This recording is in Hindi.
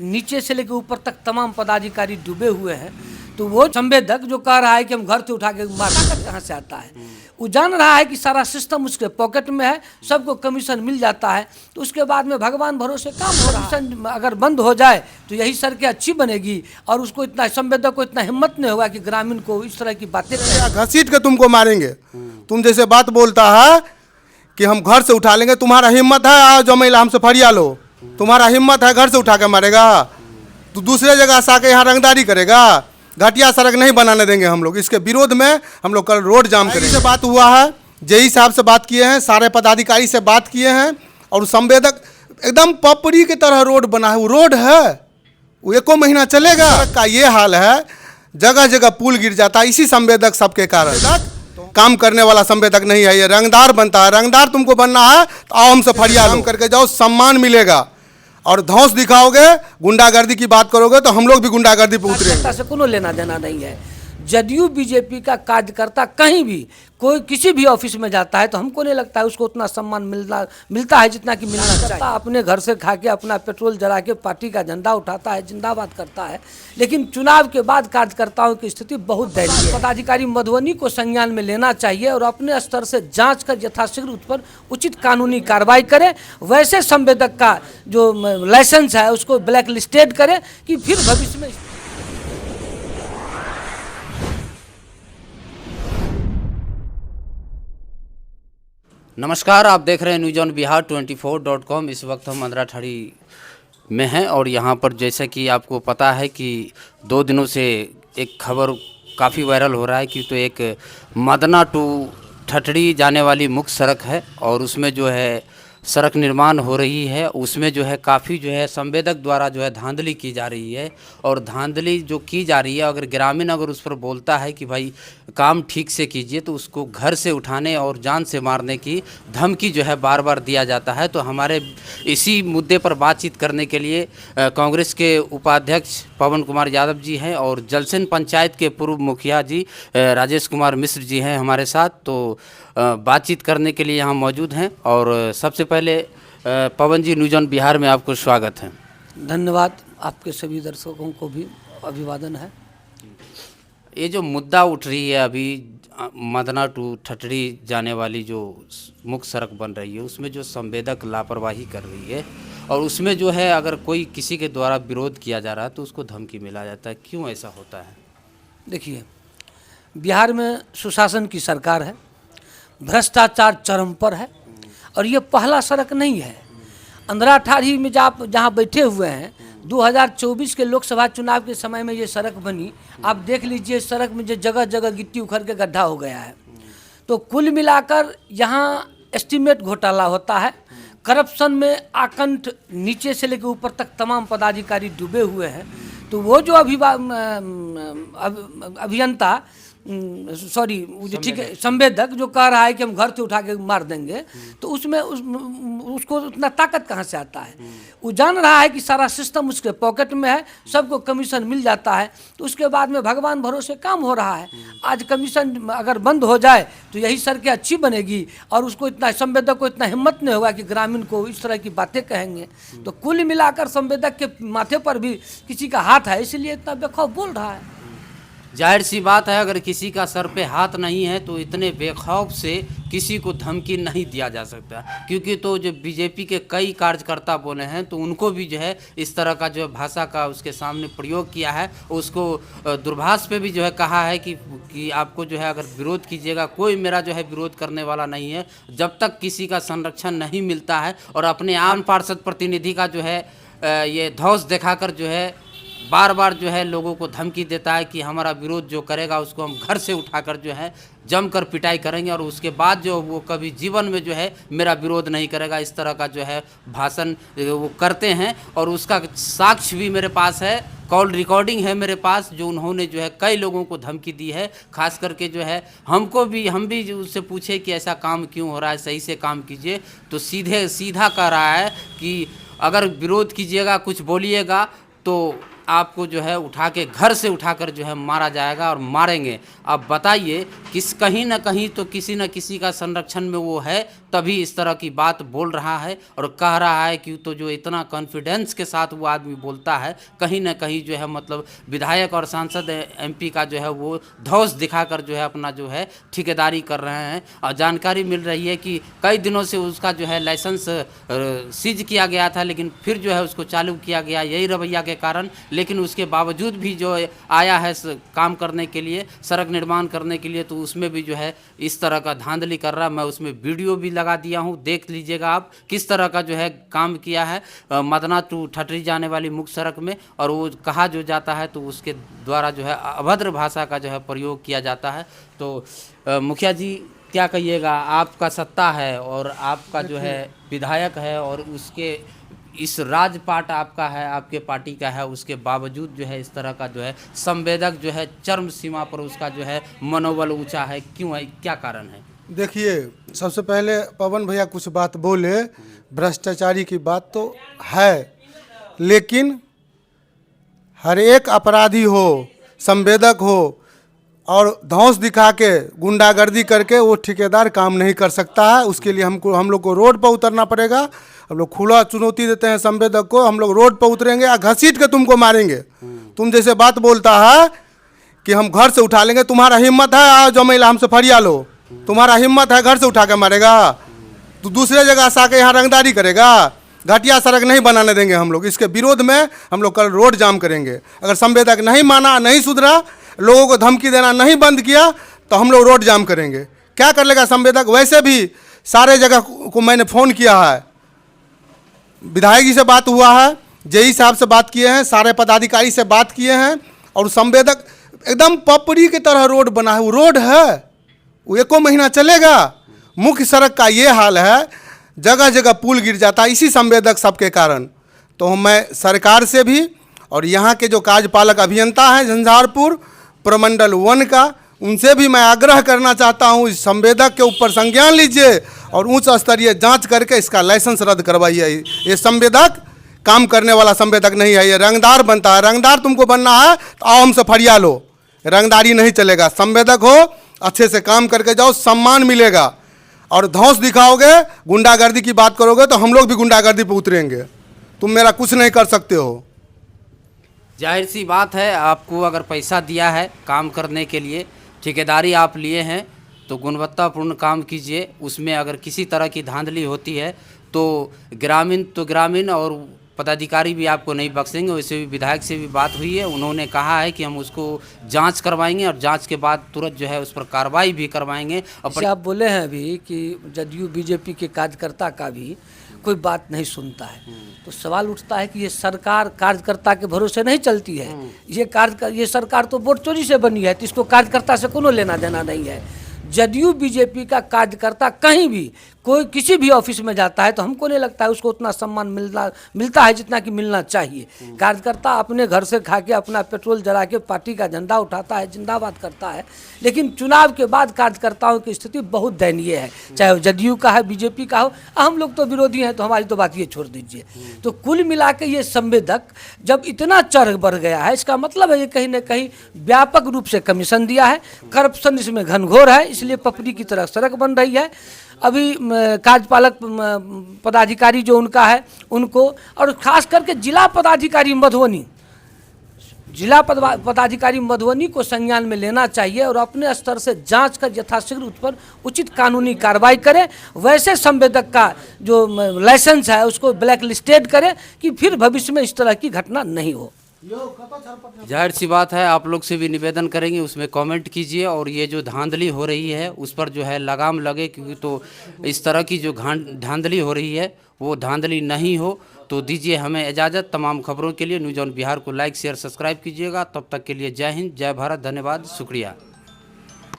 नीचे से लेकर ऊपर तक तमाम पदाधिकारी डूबे हुए हैं। तो वो संवेदक जो कह रहा है कि हम घर से उठा के मार, ताकत कहाँ से आता है? वो जान रहा है कि सारा सिस्टम उसके पॉकेट में है, सबको कमीशन मिल जाता है, तो उसके बाद में भगवान भरोसे काम हो रहा है। अगर बंद हो जाए तो यही सड़कें अच्छी बनेगी, और उसको इतना संवेदक को इतना हिम्मत नहीं होगा कि ग्रामीण को इस तरह की बातें घसीट के तुमको मारेंगे। तुम जैसे बात बोलता है कि हम घर से उठा लेंगे, तुम्हारा हिम्मत है? आओ जमीला हमसे फरिया लो, तुम्हारा हिम्मत है घर से उठा के मारेगा? तो दूसरे जगह से आके यहाँ रंगदारी करेगा? घटिया सड़क नहीं बनाने देंगे हम लोग। इसके विरोध में हम लोग कल रोड जाम करेंगे। से बात हुआ है, जेई साहब से बात किए हैं, सारे पदाधिकारी से बात किए हैं, और संवेदक एकदम पपड़ी की तरह रोड बना है। वो रोड है, वो एको महीना चलेगा? का ये हाल है, जगह जगह पुल गिर जाता है इसी संवेदक सबके कारण। काम करने वाला संवेदक नहीं है, ये रंगदार बनता है। रंगदार तुमको बनना है तो आओ हमसे फरियाद हम करके जाओ, सम्मान मिलेगा। और धौंस दिखाओगे, गुंडागर्दी की बात करोगे तो हम लोग भी गुंडागर्दी पे उतरेंगे। से कोनो लेना देना नहीं है। जदयू बीजेपी का कार्यकर्ता कहीं भी कोई किसी भी ऑफिस में जाता है तो हमको नहीं लगता है उसको उतना सम्मान मिलता है जितना कि मिलना चाहिए। अपने घर से खा के अपना पेट्रोल जला के पार्टी का झंडा उठाता है, जिंदाबाद करता है, लेकिन चुनाव के बाद कार्यकर्ताओं की स्थिति बहुत दयनीय है। पदाधिकारी मधुबनी को संज्ञान में लेना चाहिए और अपने स्तर से जांच कर यथाशीघ्र उस पर उचित कानूनी कार्रवाई करें। वैसे संवेदक का जो लाइसेंस है उसको ब्लैक लिस्टेड करें कि फिर भविष्य में। नमस्कार, आप देख रहे हैं न्यूज ऑन बिहार 24.com। इस वक्त हम अंधराठाड़ी में हैं और यहाँ पर जैसा कि आपको पता है कि 2 दिनों से एक खबर काफ़ी वायरल हो रहा है कि तो एक मदना टू ठठड़ी जाने वाली मुख्य सड़क है और उसमें जो है सड़क निर्माण हो रही है। उसमें जो है काफ़ी जो है संवेदक द्वारा जो है धांधली की जा रही है, और धांधली जो की जा रही है, अगर ग्रामीण अगर उस पर बोलता है कि भाई काम ठीक से कीजिए तो उसको घर से उठाने और जान से मारने की धमकी जो है बार बार दिया जाता है। तो हमारे इसी मुद्दे पर बातचीत करने के लिए कांग्रेस के उपाध्यक्ष पवन कुमार यादव जी हैं और जलसेन पंचायत के पूर्व मुखिया जी राजेश कुमार मिश्र जी हैं हमारे साथ। तो बातचीत करने के लिए यहाँ मौजूद हैं। और सबसे पहले पवन जी, न्यूज ऑन बिहार में आपको स्वागत है। धन्यवाद, आपके सभी दर्शकों को भी अभिवादन है। ये जो मुद्दा उठ रही है अभी मदना टू ठठड़ी जाने वाली जो मुख्य सड़क बन रही है, उसमें जो संवेदक लापरवाही कर रही है और उसमें जो है अगर कोई किसी के द्वारा विरोध किया जा रहा है तो उसको धमकी मिला जाता है, क्यों ऐसा होता है? देखिए, बिहार में सुशासन की सरकार है, भ्रष्टाचार चरम पर है, और ये पहला सड़क नहीं है। अंधराठाड़ी में जहाँ बैठे हुए हैं, 2024 के लोकसभा चुनाव के समय में ये सड़क बनी। आप देख लीजिए, सड़क में जो जगह जगह गिट्टी उखड़ के गड्ढा हो गया है। तो कुल मिलाकर यहाँ एस्टीमेट घोटाला होता है, करप्शन में आकंठ नीचे से लेकर ऊपर तक तमाम पदाधिकारी डूबे हुए हैं। तो वो जो अभियंता ठीक है, संवेदक जो कह रहा है कि हम घर से उठा के मार देंगे, तो उसमें उसको उतना ताकत कहाँ से आता है? वो जान रहा है कि सारा सिस्टम उसके पॉकेट में है, सबको कमीशन मिल जाता है, तो उसके बाद में भगवान भरोसे काम हो रहा है। आज कमीशन अगर बंद हो जाए तो यही सड़कें अच्छी बनेगी, और उसको इतना संवेदक को इतना हिम्मत नहीं होगा कि ग्रामीण को इस तरह की बातें कहेंगे। तो कुल मिलाकर संवेदक के माथे पर भी किसी का हाथ है, इसलिए इतना बेखौफ बोल रहा है। जाहिर सी बात है, अगर किसी का सर पे हाथ नहीं है तो इतने बेखौफ से किसी को धमकी नहीं दिया जा सकता। क्योंकि तो जो बीजेपी के कई कार्यकर्ता बोले हैं तो उनको भी जो है इस तरह का जो भाषा का उसके सामने प्रयोग किया है। उसको दूरभाष पे भी जो है कहा है कि आपको जो है अगर विरोध कीजिएगा, कोई मेरा जो है विरोध करने वाला नहीं है जब तक किसी का संरक्षण नहीं मिलता है। और अपने आम पार्षद प्रतिनिधि का जो है ये धौंस दिखाकर जो है बार बार जो है लोगों को धमकी देता है कि हमारा विरोध जो करेगा उसको हम घर से उठाकर जो है जमकर पिटाई करेंगे, और उसके बाद जो वो कभी जीवन में जो है मेरा विरोध नहीं करेगा। इस तरह का जो है भाषण वो करते हैं, और उसका साक्ष्य भी मेरे पास है, कॉल रिकॉर्डिंग है मेरे पास, जो उन्होंने जो है कई लोगों को धमकी दी है। खास करके जो है हम भी उससे पूछे कि ऐसा काम क्यों हो रहा है, सही से काम कीजिए, तो सीधा कह रहा है कि अगर विरोध कीजिएगा, कुछ बोलिएगा तो आपको जो है उठा के घर से उठाकर जो है मारा जाएगा और मारेंगे। अब बताइए कहीं ना कहीं तो किसी न किसी का संरक्षण में वो है, तभी इस तरह की बात बोल रहा है और कह रहा है कि तो जो इतना कॉन्फिडेंस के साथ वो आदमी बोलता है, कहीं ना कहीं जो है मतलब विधायक और सांसद एमपी का जो है वो धौंस दिखाकर जो है अपना जो है ठेकेदारी कर रहे हैं। और जानकारी मिल रही है कि कई दिनों से उसका जो है लाइसेंस सीज किया गया था, लेकिन फिर जो है उसको चालू किया गया यही रवैया के कारण। लेकिन उसके बावजूद भी जो आया है काम करने के लिए, सड़क निर्माण करने के लिए, तो उसमें भी जो है इस तरह का धांधली कर रहा है। मैं उसमें वीडियो भी लगा दिया हूँ, देख लीजिएगा आप किस तरह का जो है काम किया है मदना टू ठटरी जाने वाली मुख्य सड़क में। और वो कहा जो जाता है तो उसके द्वारा जो है अभद्र भाषा का जो है प्रयोग किया जाता है। तो मुखिया जी क्या कहिएगा, आपका सत्ता है और आपका जो है विधायक है और उसके इस राजपाट आपका है, आपके पार्टी का है, उसके बावजूद जो है इस तरह का जो है संवेदक जो है चरम सीमा पर उसका जो है मनोबल ऊंचा है, क्यों है, क्या कारण है? देखिए, सबसे पहले पवन भैया कुछ बात बोले, भ्रष्टाचारी की बात तो है, लेकिन हर एक अपराधी हो, संवेदक हो और धौंस दिखा के गुंडागर्दी करके वो ठेकेदार काम नहीं कर सकता है। उसके लिए हम लोग को रोड पर उतरना पड़ेगा। हम लोग खुला चुनौती देते हैं संवेदक को, हम लोग रोड पर उतरेंगे या घसीट के तुमको मारेंगे। तुम जैसे बात बोलता है कि हम घर से उठा लेंगे, तुम्हारा हिम्मत है आओ जो महिला हमसे फरिया लो, तुम्हारा हिम्मत है घर से उठा के मारेगा, तो दूसरे जगह से आके यहाँ रंगदारी करेगा। घटिया सड़क नहीं बनाने देंगे हम लोग, इसके विरोध में हम लोग कल रोड जाम करेंगे। अगर संवेदक नहीं माना, नहीं सुधरा, लोगों को धमकी देना नहीं बंद किया तो हम लोग रोड जाम करेंगे। क्या कर लेगा संवेदक? वैसे भी सारे जगह को मैंने फ़ोन किया है, विधायक जी से बात हुआ है, जेई साहब से बात किए हैं, सारे पदाधिकारी से बात किए हैं और संवेदक एकदम पपड़ी की तरह रोड बना है। वो रोड है, वो एको महीना चलेगा। मुख्य सड़क का ये हाल है, जगह जगह पुल गिर जाता है इसी संवेदक सबके कारण। तो मैं सरकार से भी और यहाँ के जो कार्यपालक अभियंता हैं झंझारपुर प्रमंडल 1 का, उनसे भी मैं आग्रह करना चाहता हूँ, इस संवेदक के ऊपर संज्ञान लीजिए और उच्च स्तरीय जांच करके इसका लाइसेंस रद्द करवाइए। ये संवेदक काम करने वाला संवेदक नहीं है, ये रंगदार बनता है। रंगदार तुमको बनना है तो आओ हमसे फरिया लो, रंगदारी नहीं चलेगा। संवेदक हो, अच्छे से काम करके जाओ, सम्मान मिलेगा। और धौंस दिखाओगे, गुंडागर्दी की बात करोगे तो हम लोग भी गुंडागर्दी पर उतरेंगे। तुम मेरा कुछ नहीं कर सकते हो। जाहिर सी बात है, आपको अगर पैसा दिया है काम करने के लिए, ठेकेदारी आप लिए हैं, तो गुणवत्तापूर्ण काम कीजिए। उसमें अगर किसी तरह की धांधली होती है तो ग्रामीण और पदाधिकारी भी आपको नहीं बख्शेंगे। वैसे भी विधायक से भी बात हुई है, उन्होंने कहा है कि हम उसको जांच करवाएंगे और जांच के बाद तुरंत जो है उस पर कार्रवाई भी करवाएंगे। और आप बोले हैं अभी कि जदयू बीजेपी के कार्यकर्ता का भी कोई बात नहीं सुनता है, तो सवाल उठता है कि ये सरकार कार्यकर्ता के भरोसे नहीं चलती है। ये सरकार तो वोट चोरी से बनी है, तो इसको कार्यकर्ता से कोनो लेना देना नहीं है। जदयू बीजेपी का कार्यकर्ता कहीं भी कोई किसी भी ऑफिस में जाता है तो हमको नहीं लगता है उसको उतना सम्मान मिलता है जितना कि मिलना चाहिए। कार्यकर्ता अपने घर से खा के अपना पेट्रोल जला के पार्टी का झंडा उठाता है, जिंदाबाद करता है, लेकिन चुनाव के बाद कार्यकर्ताओं की स्थिति बहुत दयनीय है, चाहे वो जदयू का है, बीजेपी का हो। हम लोग तो विरोधी हैं तो हमारी तो बात ये छोड़ दीजिए। तो कुल मिला के ये संवेदक जब इतना चढ़ बढ़ गया है, इसका मतलब है ये कहीं ना कहीं व्यापक रूप से कमीशन दिया है, करप्शन इसमें घनघोर है, इसलिए पपड़ी की तरह सड़क बन रही है। अभी कार्यपालक पदाधिकारी जो उनका है उनको, और खास करके जिला पदाधिकारी मधुबनी को संज्ञान में लेना चाहिए और अपने स्तर से जांच कर यथाशीघ्र उस पर उचित कानूनी कार्रवाई करें। वैसे संवेदक का जो लाइसेंस है उसको ब्लैक लिस्टेड करें कि फिर भविष्य में इस तरह की घटना नहीं हो। जाहिर सी बात है, आप लोग से भी निवेदन करेंगे, उसमें कमेंट कीजिए और ये जो धांधली हो रही है उस पर जो है लगाम लगे, क्योंकि तो इस तरह की जो धांधली हो रही है वो धांधली नहीं हो। तो दीजिए हमें इजाज़त। तमाम खबरों के लिए न्यूज़ ऑन बिहार को लाइक शेयर सब्सक्राइब कीजिएगा। तब तक के लिए जय हिंद, जय भारत, धन्यवाद, शुक्रिया।